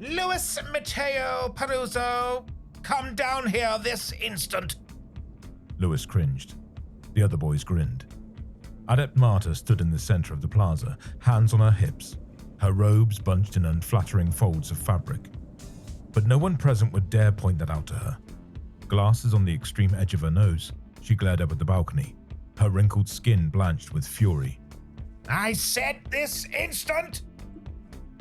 Louis Matteo Peruzzo, come down here this instant. Louis cringed. The other boys grinned. Adept Marta stood in the center of the plaza, hands on her hips, her robes bunched in unflattering folds of fabric. But no one present would dare point that out to her. Glasses on the extreme edge of her nose, she glared up at the balcony, her wrinkled skin blanched with fury. I said this instant!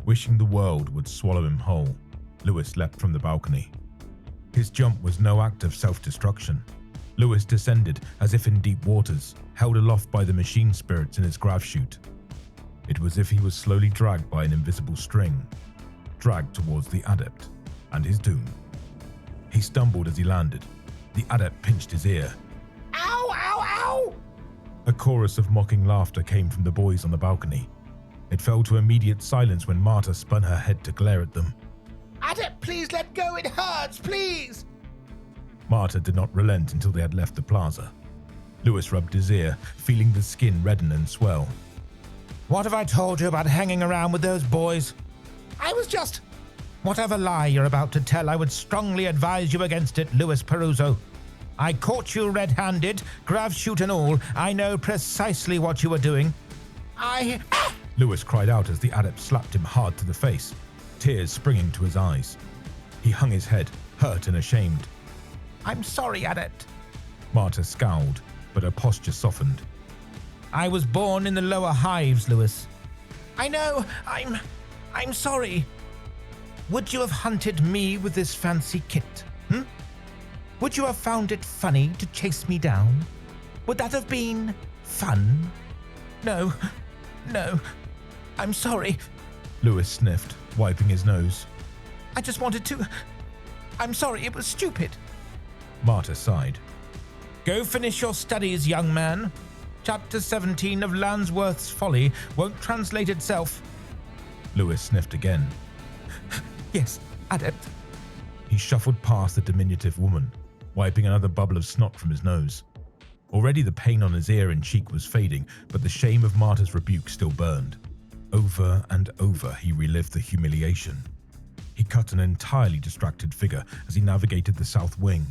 Wishing the world would swallow him whole, Louis leapt from the balcony. His jump was no act of self-destruction. Louis descended as if in deep waters, held aloft by the machine spirits in his grav chute. It was as if he was slowly dragged by an invisible string, dragged towards the adept and his doom. He stumbled as he landed. The adept pinched his ear. Ow, ow, ow! A chorus of mocking laughter came from the boys on the balcony. It fell to immediate silence when Marta spun her head to glare at them. Adept, please let go, it hurts, please! Marta did not relent until they had left the plaza. Louis rubbed his ear, feeling the skin redden and swell. What have I told you about hanging around with those boys? I was just... Whatever lie you're about to tell, I would strongly advise you against it, Louis Peruzzo. I caught you red-handed, grav chute and all. I know precisely what you were doing. Louis cried out as the adept slapped him hard to the face, tears springing to his eyes. He hung his head, hurt and ashamed. I'm sorry, Adept. Marta scowled, but her posture softened. I was born in the lower hives, Louis. I know, I'm sorry. Would you have hunted me with this fancy kit, Would you have found it funny to chase me down? Would that have been fun? No, I'm sorry. Louis sniffed, wiping his nose. I just wanted to... I'm sorry, it was stupid. Marta sighed. Go finish your studies, young man. Chapter 17 of Landsworth's Folly won't translate itself. Louis sniffed again. Yes, Adept. He shuffled past the diminutive woman, wiping another bubble of snot from his nose. Already the pain on his ear and cheek was fading, but the shame of Marta's rebuke still burned. Over and over he relived the humiliation. He cut an entirely distracted figure as he navigated the south wing,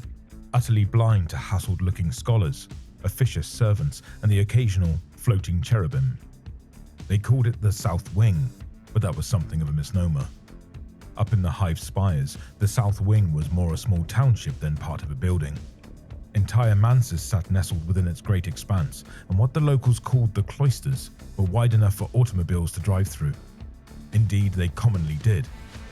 utterly blind to hassled-looking scholars, officious servants, and the occasional floating cherubim. They called it the south wing, but that was something of a misnomer. Up in the hive spires, the south wing was more a small township than part of a building. Entire manses sat nestled within its great expanse, and what the locals called the cloisters were wide enough for automobiles to drive through. Indeed, they commonly did.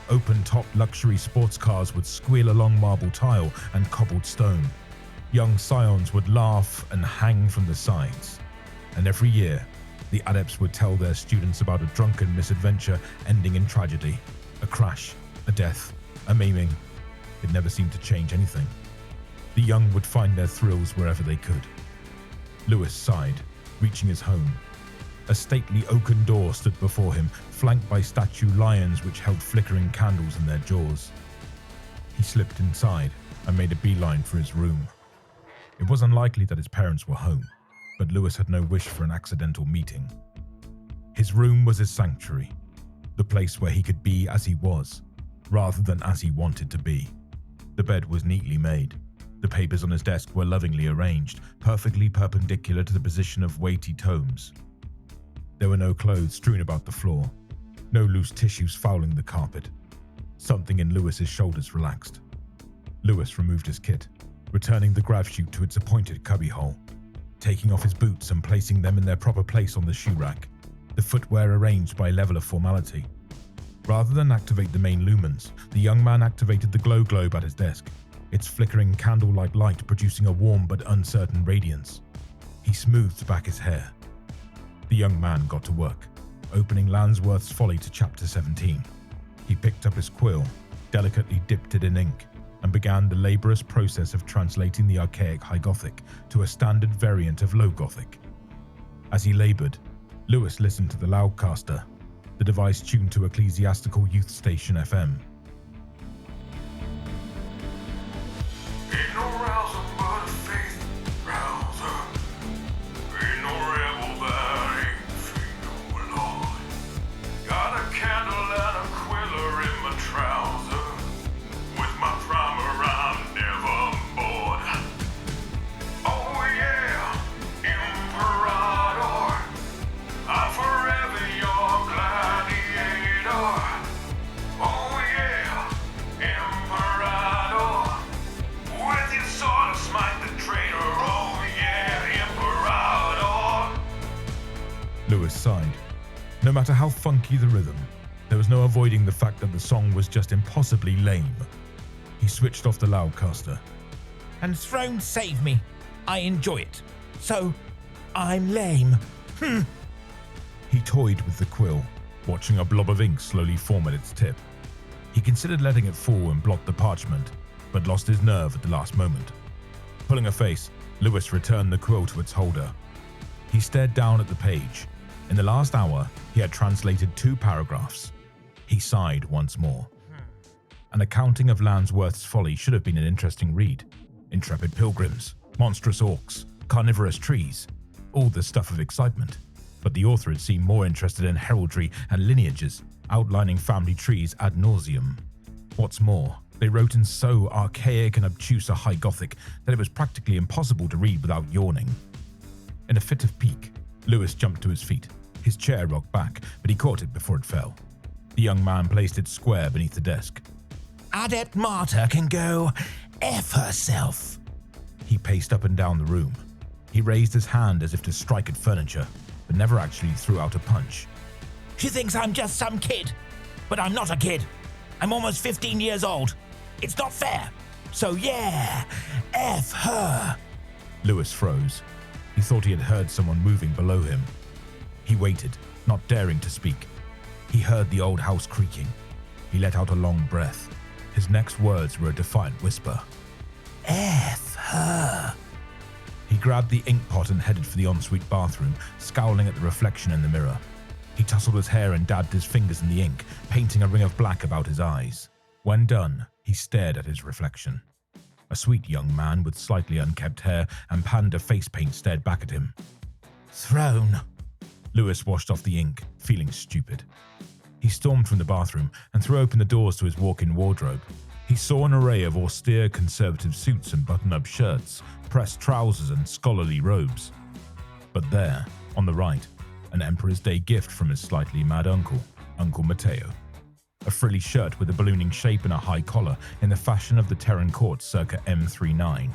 Open-top luxury sports cars would squeal along marble tile and cobbled stone. Young scions would laugh and hang from the sides. And every year, the adepts would tell their students about a drunken misadventure ending in tragedy. A crash, a death, a maiming. It never seemed to change anything. The young would find their thrills wherever they could. Louis sighed, reaching his home. A stately oaken door stood before him, flanked by statue lions which held flickering candles in their jaws. He slipped inside and made a beeline for his room. It was unlikely that his parents were home, but Louis had no wish for an accidental meeting. His room was his sanctuary, the place where he could be as he was, rather than as he wanted to be. The bed was neatly made. The papers on his desk were lovingly arranged, perfectly perpendicular to the position of weighty tomes. There were no clothes strewn about the floor, no loose tissues fouling the carpet. Something in Louis's shoulders relaxed. Louis removed his kit, returning the grav chute to its appointed cubbyhole, taking off his boots and placing them in their proper place on the shoe rack, the footwear arranged by level of formality. Rather than activate the main lumens, the young man activated the glow globe at his desk, its flickering candle-like light producing a warm but uncertain radiance. He smoothed back his hair. The young man got to work, opening Landsworth's Folly to Chapter 17. He picked up his quill, delicately dipped it in ink, and began the laborious process of translating the archaic High Gothic to a standard variant of Low Gothic. As he labored, Louis listened to the Loudcaster, the device tuned to Ecclesiastical Youth Station FM. Got a candle and a quiller in my trousers. No matter how funky the rhythm, there was no avoiding the fact that the song was just impossibly lame. He switched off the loudcaster. And Throne save me. I enjoy it. So, I'm lame. He toyed with the quill, watching a blob of ink slowly form at its tip. He considered letting it fall and blot the parchment, but lost his nerve at the last moment. Pulling a face, Lewis returned the quill to its holder. He stared down at the page. In the last hour, he had translated 2 paragraphs. He sighed once more. An accounting of Landsworth's folly should have been an interesting read. Intrepid pilgrims, monstrous orcs, carnivorous trees, all the stuff of excitement. But the author had seemed more interested in heraldry and lineages, outlining family trees ad nauseum. What's more, they wrote in so archaic and obtuse a high Gothic that it was practically impossible to read without yawning. In a fit of pique, Lewis jumped to his feet. His chair rocked back, but he caught it before it fell. The young man placed it square beneath the desk. Adept Martyr can go F herself. He paced up and down the room. He raised his hand as if to strike at furniture, but never actually threw out a punch. She thinks I'm just some kid, but I'm not a kid. I'm almost 15 years old. It's not fair. So yeah, F her. Lewis froze. He thought he had heard someone moving below him. He waited, not daring to speak. He heard the old house creaking. He let out a long breath. His next words were a defiant whisper. F her. He grabbed the ink pot and headed for the ensuite bathroom, scowling at the reflection in the mirror. He tousled his hair and dabbed his fingers in the ink, painting a ring of black about his eyes. When done, he stared at his reflection. A sweet young man with slightly unkempt hair and panda face paint stared back at him. Throne. Lewis washed off the ink, feeling stupid. He stormed from the bathroom and threw open the doors to his walk-in wardrobe. He saw an array of austere conservative suits and button-up shirts, pressed trousers and scholarly robes. But there, on the right, an Emperor's Day gift from his slightly mad uncle, Uncle Matteo. A frilly shirt with a ballooning shape and a high collar in the fashion of the Terran court circa M39.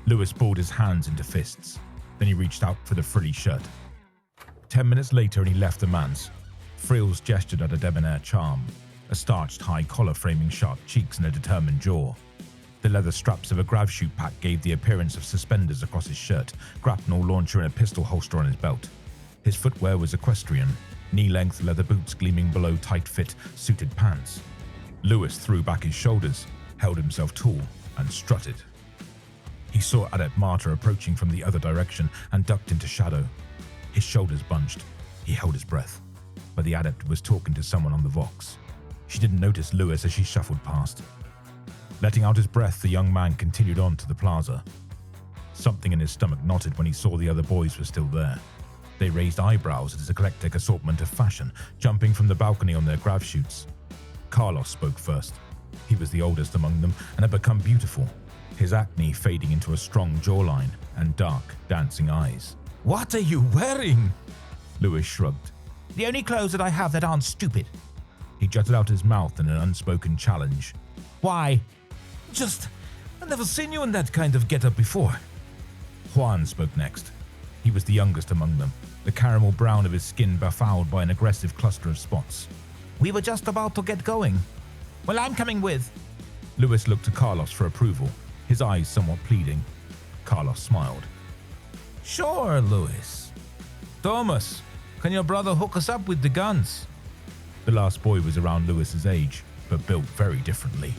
Lewis balled his hands into fists. Then he reached out for the frilly shirt. 10 minutes later and he left the manse. Frills gestured at a debonair charm, a starched high collar framing sharp cheeks and a determined jaw. The leather straps of a grav chute pack gave the appearance of suspenders across his shirt, grapnel launcher and a pistol holster on his belt. His footwear was equestrian, knee-length leather boots gleaming below tight-fit, suited pants. Lewis threw back his shoulders, held himself tall, and strutted. He saw Adept Martyr approaching from the other direction and ducked into shadow. His shoulders bunched. He held his breath. But the Adept was talking to someone on the Vox. She didn't notice Lewis as she shuffled past. Letting out his breath, the young man continued on to the plaza. Something in his stomach knotted when he saw the other boys were still there. They raised eyebrows at his eclectic assortment of fashion, jumping from the balcony on their grav chutes. Carlos spoke first. He was the oldest among them and had become beautiful, his acne fading into a strong jawline and dark, dancing eyes. What are you wearing? Lewis shrugged. The only clothes that I have that aren't stupid. He jutted out his mouth in an unspoken challenge. Why? I've never seen you in that kind of getup before. Juan spoke next. He was the youngest among them, the caramel brown of his skin befouled by an aggressive cluster of spots. We were just about to get going. Well, I'm coming with. Lewis looked to Carlos for approval, his eyes somewhat pleading. Carlos smiled. Sure, Lewis. Thomas, can your brother hook us up with the guns? The last boy was around Lewis's age, but built very differently.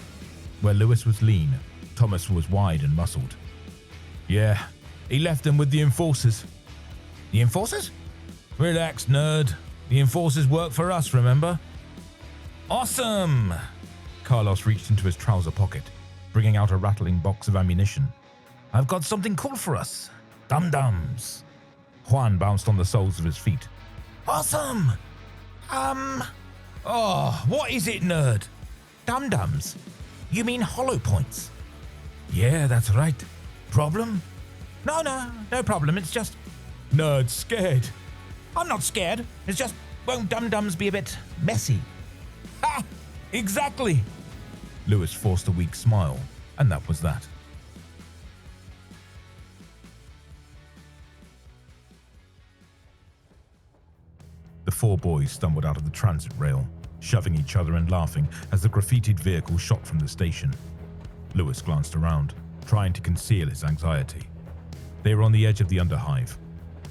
Where Lewis was lean, Thomas was wide and muscled. Yeah, he left them with the enforcers. The enforcers? Relax, nerd. The enforcers work for us, remember? Awesome! Carlos reached into his trouser pocket, bringing out a rattling box of ammunition. I've got something cool for us. Dum-dums. Juan bounced on the soles of his feet. Awesome! Oh, what is it, nerd? Dum-dums? You mean hollow points? Yeah, that's right. Problem? No problem. It's just... Nerd's scared. I'm not scared. It's just, won't dum-dums be a bit messy? Ha! Exactly! Lewis forced a weak smile, and that was that. The 4 boys stumbled out of the transit rail, shoving each other and laughing as the graffitied vehicle shot from the station. Lewis glanced around, trying to conceal his anxiety. They were on the edge of the underhive.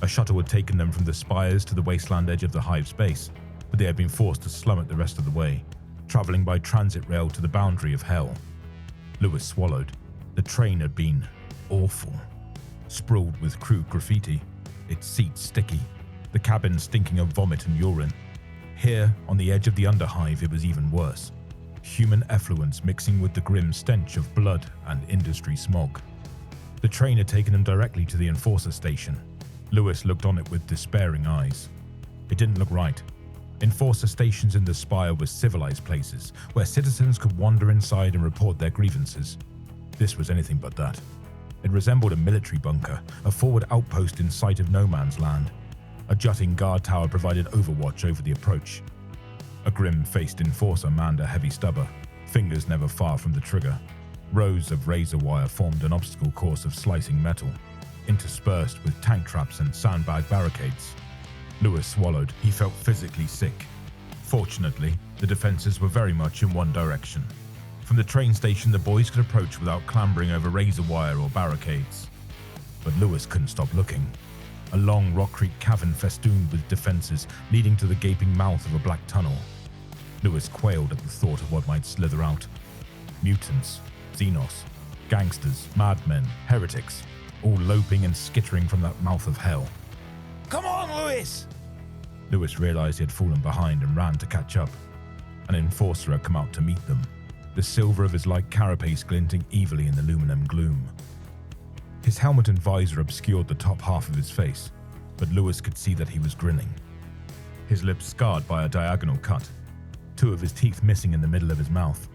A shuttle had taken them from the spires to the wasteland edge of the hive's base, but they had been forced to slum it the rest of the way, traveling by transit rail to the boundary of hell. Lewis swallowed. The train had been awful. Sprawled with crude graffiti, its seats sticky, the cabin stinking of vomit and urine. Here, on the edge of the underhive, it was even worse. Human effluence mixing with the grim stench of blood and industry smog. The train had taken them directly to the enforcer station. Lewis looked on it with despairing eyes. It didn't look right. Enforcer stations in the spire were civilized places where citizens could wander inside and report their grievances. This was anything but that. It resembled a military bunker, a forward outpost in sight of no man's land. A jutting guard tower provided overwatch over the approach. A grim-faced enforcer manned a heavy stubber, fingers never far from the trigger. Rows of razor wire formed an obstacle course of slicing metal, interspersed with tank traps and sandbag barricades. Lewis swallowed. He felt physically sick. Fortunately, the defenses were very much in one direction. From the train station, the boys could approach without clambering over razor wire or barricades. But Lewis couldn't stop looking. A long rock-creek cavern festooned with defenses leading to the gaping mouth of a black tunnel. Lewis quailed at the thought of what might slither out. Mutants, xenos, gangsters, madmen, heretics, all loping and skittering from that mouth of hell. Come on, Lewis! Lewis realized he had fallen behind and ran to catch up. An enforcer had come out to meet them, the silver of his light carapace glinting evilly in the aluminum gloom. His helmet and visor obscured the top half of his face, but Lewis could see that he was grinning. His lips scarred by a diagonal cut, 2 of his teeth missing in the middle of his mouth.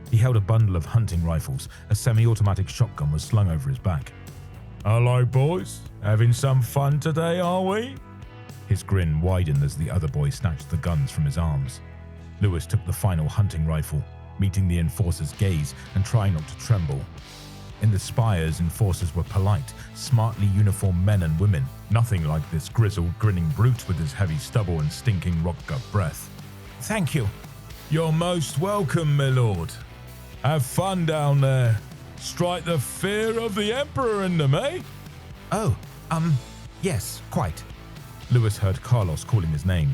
He held a bundle of hunting rifles. A semi-automatic shotgun was slung over his back. "Hello, boys. Having some fun today, are we?" His grin widened as the other boy snatched the guns from his arms. Lewis took the final hunting rifle, meeting the enforcer's gaze and trying not to tremble. In the spires, enforcers were polite, smartly uniformed men and women, nothing like this grizzled, grinning brute with his heavy stubble and stinking rock-gut breath. Thank you. "You're most welcome, my lord. Have fun down there. Strike the fear of the Emperor in them, eh?" Oh, yes, quite. Lewis heard Carlos calling his name.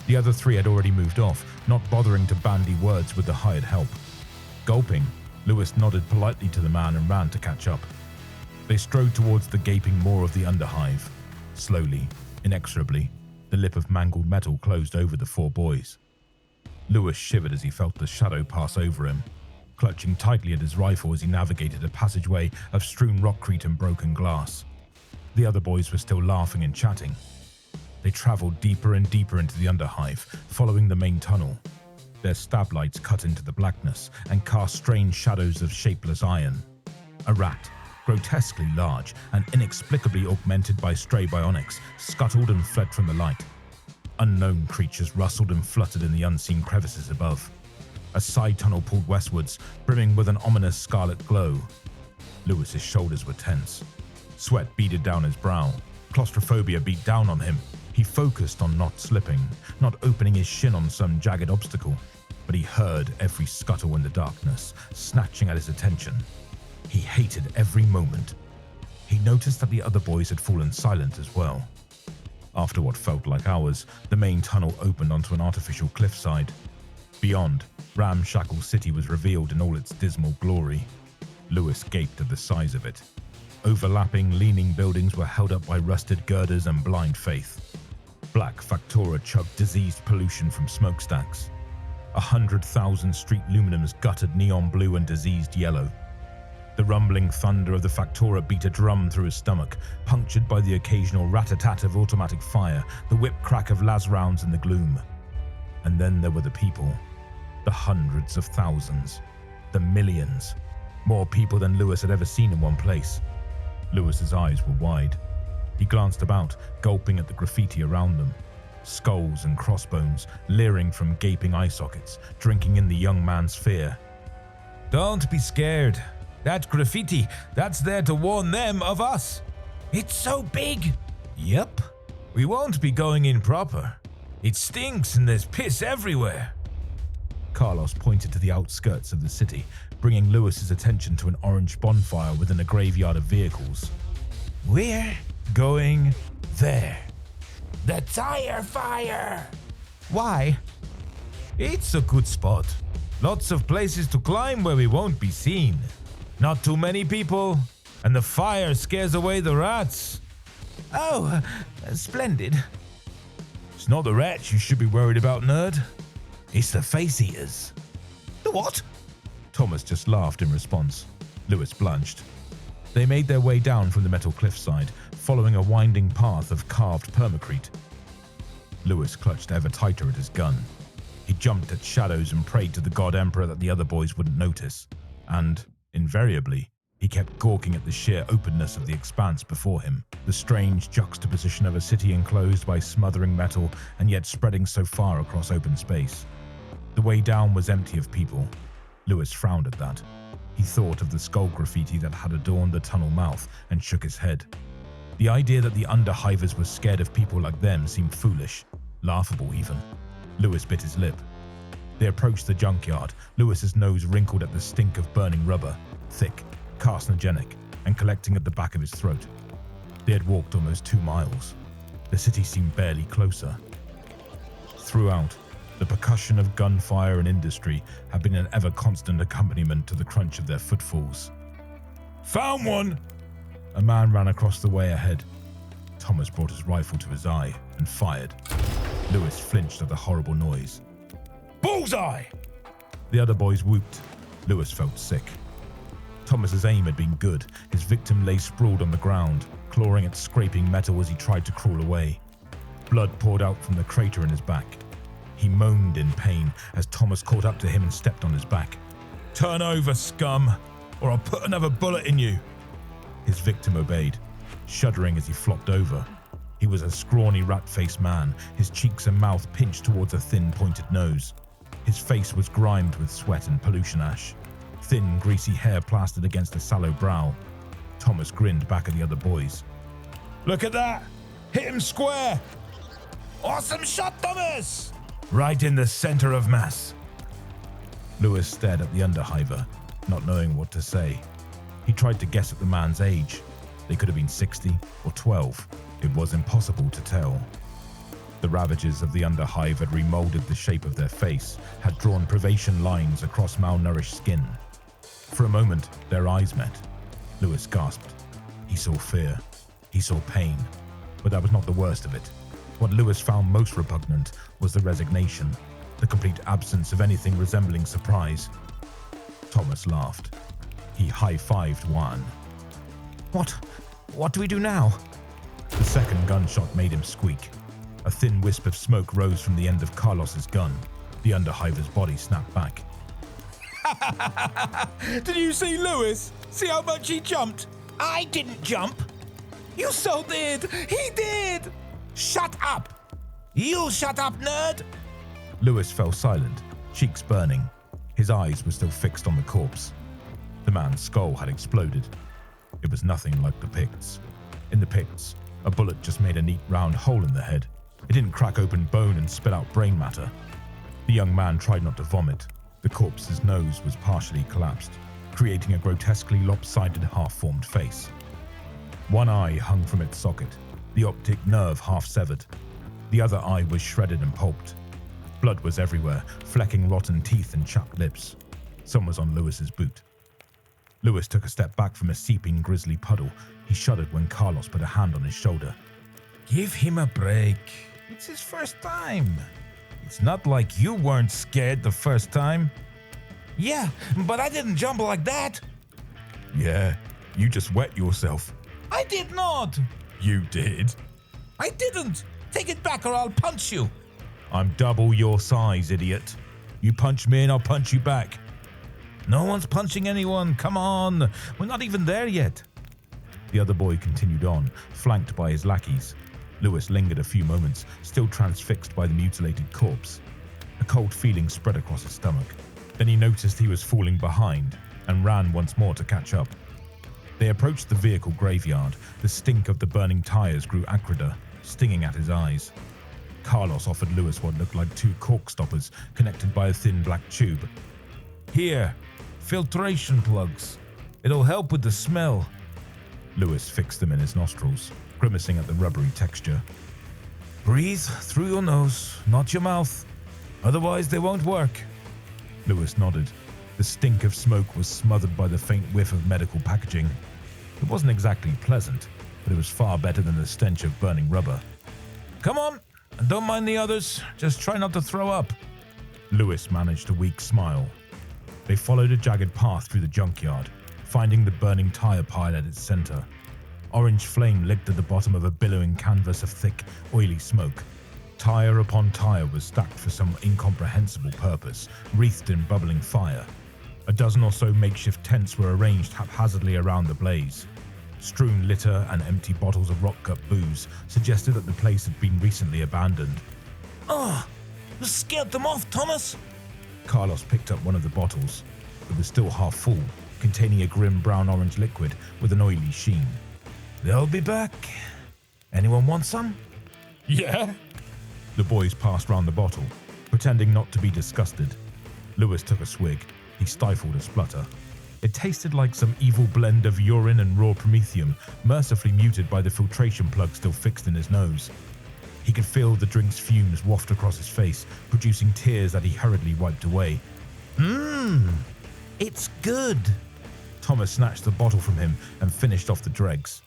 The other 3 had already moved off, not bothering to bandy words with the hired help. Gulping, Lewis nodded politely to the man and ran to catch up. They strode towards the gaping maw of the underhive. Slowly, inexorably, the lip of mangled metal closed over the 4 boys. Lewis shivered as he felt the shadow pass over him, clutching tightly at his rifle as he navigated a passageway of strewn rockcrete and broken glass. The other boys were still laughing and chatting. They traveled deeper and deeper into the underhive, following the main tunnel. Their stab lights cut into the blackness and cast strange shadows of shapeless iron. A rat, grotesquely large and inexplicably augmented by stray bionics, scuttled and fled from the light. Unknown creatures rustled and fluttered in the unseen crevices above. A side tunnel pulled westwards, brimming with an ominous scarlet glow. Lewis's shoulders were tense. Sweat beaded down his brow. Claustrophobia beat down on him. He focused on not slipping, not opening his shin on some jagged obstacle, but he heard every scuttle in the darkness, snatching at his attention. He hated every moment. He noticed that the other boys had fallen silent as well. After what felt like hours, the main tunnel opened onto an artificial cliffside. Beyond, ramshackle city was revealed in all its dismal glory. Lewis gaped at the size of it. Overlapping, leaning buildings were held up by rusted girders and blind faith. Black Factora chugged diseased pollution from smokestacks. 100,000 street luminums guttered neon blue and diseased yellow. The rumbling thunder of the Factora beat a drum through his stomach, punctured by the occasional rat-a-tat of automatic fire, the whip crack of las rounds in the gloom. And then there were the people. The hundreds of thousands. The millions. More people than Lewis had ever seen in one place. Lewis's eyes were wide. He glanced about, gulping at the graffiti around them. Skulls and crossbones, leering from gaping eye sockets, drinking in the young man's fear. Don't be scared. That graffiti, that's there to warn them of us. It's so big. Yep. We won't be going in proper. It stinks and there's piss everywhere. Carlos pointed to the outskirts of the city, bringing Lewis's attention to an orange bonfire within a graveyard of vehicles. We're going there. The tire fire! Why? It's a good spot. Lots of places to climb where we won't be seen. Not too many people, and the fire scares away the rats. Oh, splendid. It's not the rats you should be worried about, nerd. It's the face eaters. The what? Thomas just laughed in response. Lewis blanched. They made their way down from the metal cliffside, following a winding path of carved permacrete. Lewis clutched ever tighter at his gun. He jumped at shadows and prayed to the God Emperor that the other boys wouldn't notice. And, invariably, he kept gawking at the sheer openness of the expanse before him, the strange juxtaposition of a city enclosed by smothering metal and yet spreading so far across open space. The way down was empty of people. Lewis frowned at that. He thought of the skull graffiti that had adorned the tunnel mouth and shook his head. The idea that the underhivers were scared of people like them seemed foolish, laughable even. Lewis bit his lip. They approached the junkyard, Lewis's nose wrinkled at the stink of burning rubber, thick, carcinogenic, and collecting at the back of his throat. They had walked almost 2 miles. The city seemed barely closer. Throughout, the percussion of gunfire and industry had been an ever-constant accompaniment to the crunch of their footfalls. Found one! A man ran across the way ahead. Thomas brought his rifle to his eye and fired. Lewis flinched at the horrible noise. Bullseye! The other boys whooped. Lewis felt sick. Thomas's aim had been good. His victim lay sprawled on the ground, clawing at scraping metal as he tried to crawl away. Blood poured out from the crater in his back. He moaned in pain as Thomas caught up to him and stepped on his back. Turn over, scum, or I'll put another bullet in you. His victim obeyed, shuddering as he flopped over. He was a scrawny rat-faced man, his cheeks and mouth pinched towards a thin, pointed nose. His face was grimed with sweat and pollution ash. Thin, greasy hair plastered against a sallow brow. Thomas grinned back at the other boys. Look at that! Hit him square! Awesome shot, Thomas! Right in the center of mass. Lewis stared at the underhiver, not knowing what to say. He tried to guess at the man's age. They could have been 60 or 12. It was impossible to tell. The ravages of the underhive had remolded the shape of their face, had drawn privation lines across malnourished skin. For a moment, their eyes met. Lewis gasped. He saw fear. He saw pain. But that was not the worst of it. What Lewis found most repugnant was the resignation, the complete absence of anything resembling surprise. Thomas laughed. He high-fived Juan. What do we do now? The second gunshot made him squeak. A thin wisp of smoke rose from the end of Carlos's gun. The underhiver's body snapped back. Did you see Lewis? See how much he jumped? I didn't jump. You so did. He did. Shut up. You shut up, nerd. Lewis fell silent, cheeks burning. His eyes were still fixed on the corpse. The man's skull had exploded. It was nothing like the Picts. In the Picts, a bullet just made a neat round hole in the head. It didn't crack open bone and spit out brain matter. The young man tried not to vomit. The corpse's nose was partially collapsed, creating a grotesquely lopsided half-formed face. One eye hung from its socket, the optic nerve half severed. The other eye was shredded and pulped. Blood was everywhere, flecking rotten teeth and chapped lips. Some was on Lewis's boot. Lewis took a step back from a seeping grisly puddle. He shuddered when Carlos put a hand on his shoulder. Give him a break. It's his first time. It's not like you weren't scared the first time. Yeah, but I didn't jump like that. Yeah, you just wet yourself. I did not. You did. I didn't. Take it back or I'll punch you. I'm double your size, idiot. You punch me and I'll punch you back. No one's punching anyone. Come on. We're not even there yet. The other boy continued on, flanked by his lackeys. Lewis lingered a few moments, still transfixed by the mutilated corpse. A cold feeling spread across his stomach. Then he noticed he was falling behind and ran once more to catch up. They approached the vehicle graveyard. The stink of the burning tires grew acrider, stinging at his eyes. Carlos offered Lewis what looked like 2 cork stoppers connected by a thin black tube. Here, filtration plugs. It'll help with the smell. Lewis fixed them in his nostrils, grimacing at the rubbery texture. Breathe through your nose, not your mouth. Otherwise, they won't work. Lewis nodded. The stink of smoke was smothered by the faint whiff of medical packaging. It wasn't exactly pleasant, but it was far better than the stench of burning rubber. Come on, and don't mind the others. Just try not to throw up. Lewis managed a weak smile. They followed a jagged path through the junkyard, finding the burning tire pile at its center. Orange flame licked at the bottom of a billowing canvas of thick, oily smoke. Tire upon tire was stacked for some incomprehensible purpose, wreathed in bubbling fire. A dozen or so makeshift tents were arranged haphazardly around the blaze. Strewn litter and empty bottles of rock-cut booze suggested that the place had been recently abandoned. Oh, you scared them off, Thomas. Carlos picked up one of the bottles. It was still half full, containing a grim brown-orange liquid with an oily sheen. They'll be back. Anyone want some? Yeah. The boys passed round the bottle, pretending not to be disgusted. Lewis took a swig. He stifled a splutter. It tasted like some evil blend of urine and raw promethium, mercifully muted by the filtration plug still fixed in his nose. He could feel the drink's fumes waft across his face, producing tears that he hurriedly wiped away. It's good. Thomas snatched the bottle from him and finished off the dregs.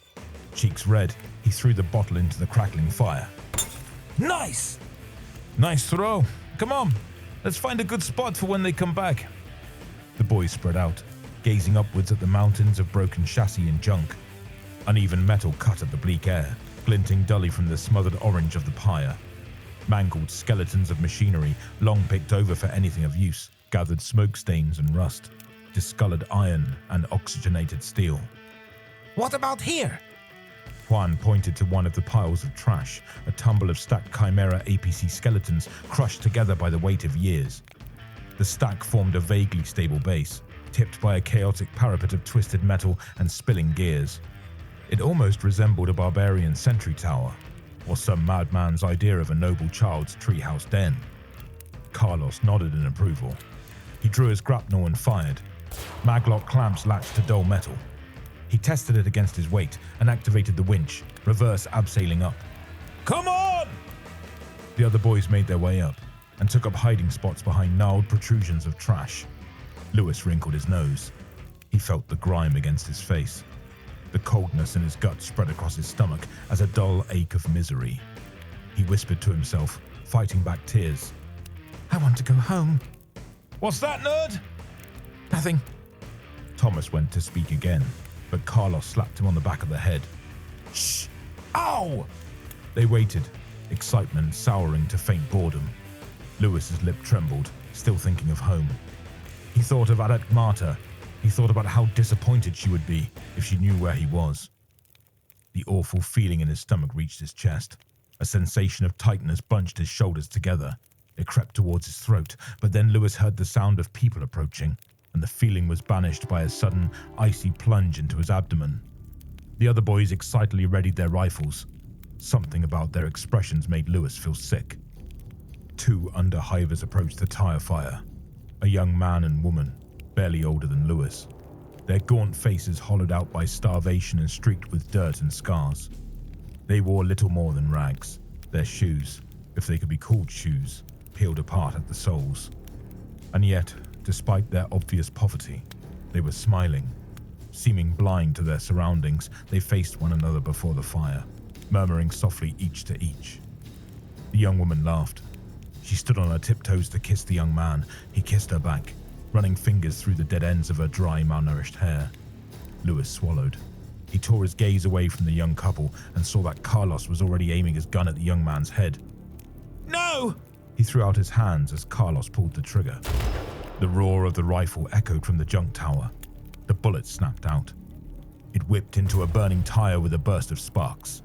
Cheeks red, he threw the bottle into the crackling fire. Nice! Nice throw. Come on, let's find a good spot for when they come back. The boys spread out, gazing upwards at the mountains of broken chassis and junk. Uneven metal cut at the bleak air, glinting dully from the smothered orange of the pyre. Mangled skeletons of machinery, long picked over for anything of use, gathered smoke stains and rust, discolored iron and oxygenated steel. What about here? Juan pointed to one of the piles of trash, a tumble of stacked Chimera APC skeletons crushed together by the weight of years. The stack formed a vaguely stable base, tipped by a chaotic parapet of twisted metal and spilling gears. It almost resembled a barbarian sentry tower, or some madman's idea of a noble child's treehouse den. Carlos nodded in approval. He drew his grapnel and fired. Maglock clamps latched to dull metal. He tested it against his weight and activated the winch, reverse abseiling up. Come on! The other boys made their way up and took up hiding spots behind gnarled protrusions of trash. Lewis wrinkled his nose. He felt the grime against his face. The coldness in his gut spread across his stomach as a dull ache of misery. He whispered to himself, fighting back tears. I want to go home. What's that, nerd? Nothing. Thomas went to speak again, but Carlos slapped him on the back of the head. Shh! Ow! They waited, excitement souring to faint boredom. Lewis's lip trembled, still thinking of home. He thought of ADEPT Marta. He thought about how disappointed she would be if she knew where he was. The awful feeling in his stomach reached his chest. A sensation of tightness bunched his shoulders together. It crept towards his throat, but then Lewis heard the sound of people approaching, and the feeling was banished by a sudden, icy plunge into his abdomen. The other boys excitedly readied their rifles. Something about their expressions made Lewis feel sick. 2 underhivers approached the tire fire. A young man and woman, barely older than Lewis. Their gaunt faces hollowed out by starvation and streaked with dirt and scars. They wore little more than rags. Their shoes, if they could be called shoes, peeled apart at the soles. And yet, despite their obvious poverty, they were smiling. Seeming blind to their surroundings, they faced one another before the fire, murmuring softly each to each. The young woman laughed. She stood on her tiptoes to kiss the young man. He kissed her back, running fingers through the dead ends of her dry, malnourished hair. Lewis swallowed. He tore his gaze away from the young couple and saw that Carlos was already aiming his gun at the young man's head. No! He threw out his hands as Carlos pulled the trigger. The roar of the rifle echoed from the junk tower. The bullet snapped out. It whipped into a burning tire with a burst of sparks.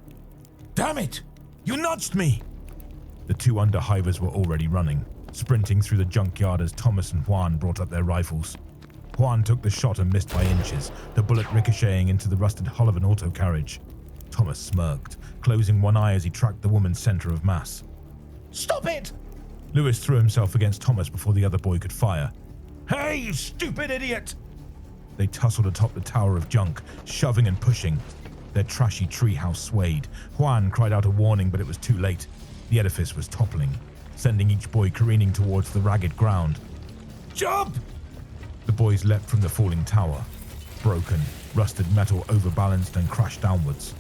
Damn it! You nudged me! The 2 underhivers were already running, sprinting through the junkyard as Thomas and Juan brought up their rifles. Juan took the shot and missed by inches, the bullet ricocheting into the rusted hull of an auto carriage. Thomas smirked, closing one eye as he tracked the woman's center of mass. Stop it! Lewis threw himself against Thomas before the other boy could fire. Hey, you stupid idiot! They tussled atop the tower of junk, shoving and pushing. Their trashy treehouse swayed. Juan cried out a warning, but it was too late. The edifice was toppling, sending each boy careening towards the ragged ground. Jump! The boys leapt from the falling tower. Broken, rusted metal overbalanced and crashed downwards.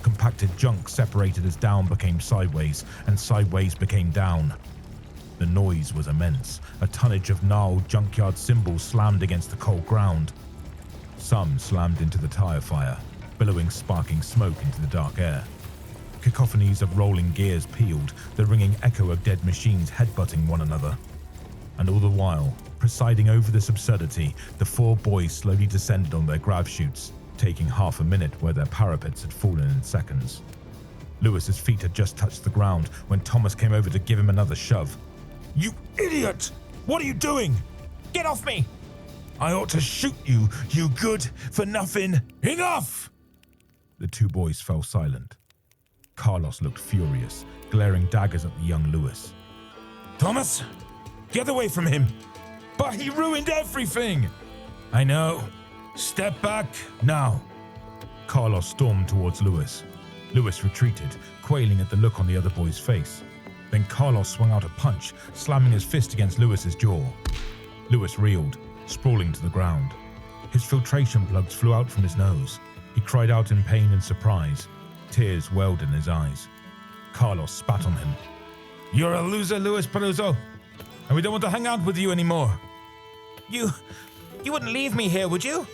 Compacted junk separated as down became sideways, and sideways became down. The noise was immense. A tonnage of gnarled junkyard cymbals slammed against the cold ground. Some slammed into the tire fire, billowing sparking smoke into the dark air. Cacophonies of rolling gears pealed, the ringing echo of dead machines headbutting one another. And all the while, presiding over this absurdity, the 4 boys slowly descended on their grab chutes, taking half a minute where their parapets had fallen in seconds. Lewis's feet had just touched the ground when Thomas came over to give him another shove. You idiot! What are you doing? Get off me! I ought to shoot you, you good for nothing. Enough! The 2 boys fell silent. Carlos looked furious, glaring daggers at the young Lewis. Thomas, get away from him! But he ruined everything! I know. Step back now. Carlos stormed towards Lewis. Lewis retreated, quailing at the look on the other boy's face. Then Carlos swung out a punch, slamming his fist against Lewis's jaw. Lewis reeled, sprawling to the ground. His filtration plugs flew out from his nose. He cried out in pain and surprise. Tears welled in his eyes. Carlos spat on him. You're a loser, Luis Peruzzo, and we don't want to hang out with you anymore. You wouldn't leave me here, would you?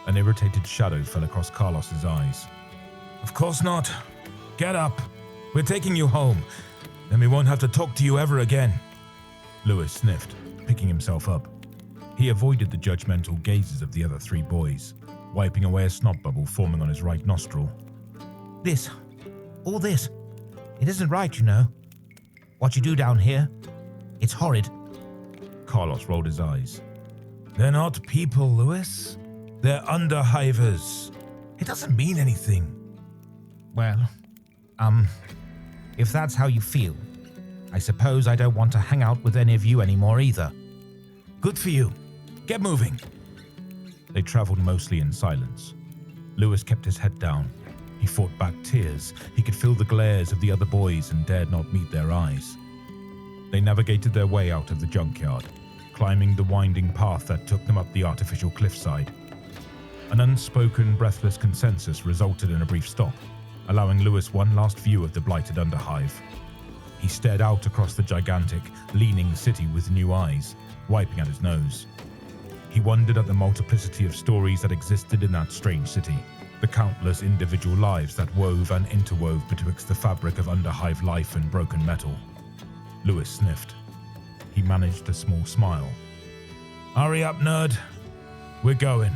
An irritated shadow fell across Carlos's eyes. Of course not. Get up. We're taking you home. Then we won't have to talk to you ever again. Lewis sniffed, picking himself up. He avoided the judgmental gazes of the other 3 boys, wiping away a snot bubble forming on his right nostril. All this, it isn't right, you know. What you do down here, it's horrid. Carlos rolled his eyes. They're not people, Lewis. They're underhivers. It doesn't mean anything. Well, if that's how you feel, I suppose I don't want to hang out with any of you anymore either. Good for you. Get moving. They traveled mostly in silence. Lewis kept his head down. He fought back tears. He could feel the glares of the other boys and dared not meet their eyes. They navigated their way out of the junkyard, climbing the winding path that took them up the artificial cliffside. An unspoken, breathless consensus resulted in a brief stop, allowing Lewis one last view of the blighted underhive. He stared out across the gigantic, leaning city with new eyes, wiping at his nose. He wondered at the multiplicity of stories that existed in that strange city, the countless individual lives that wove and interwove betwixt the fabric of underhive life and broken metal. Lewis sniffed. He managed a small smile. Hurry up, nerd. We're going.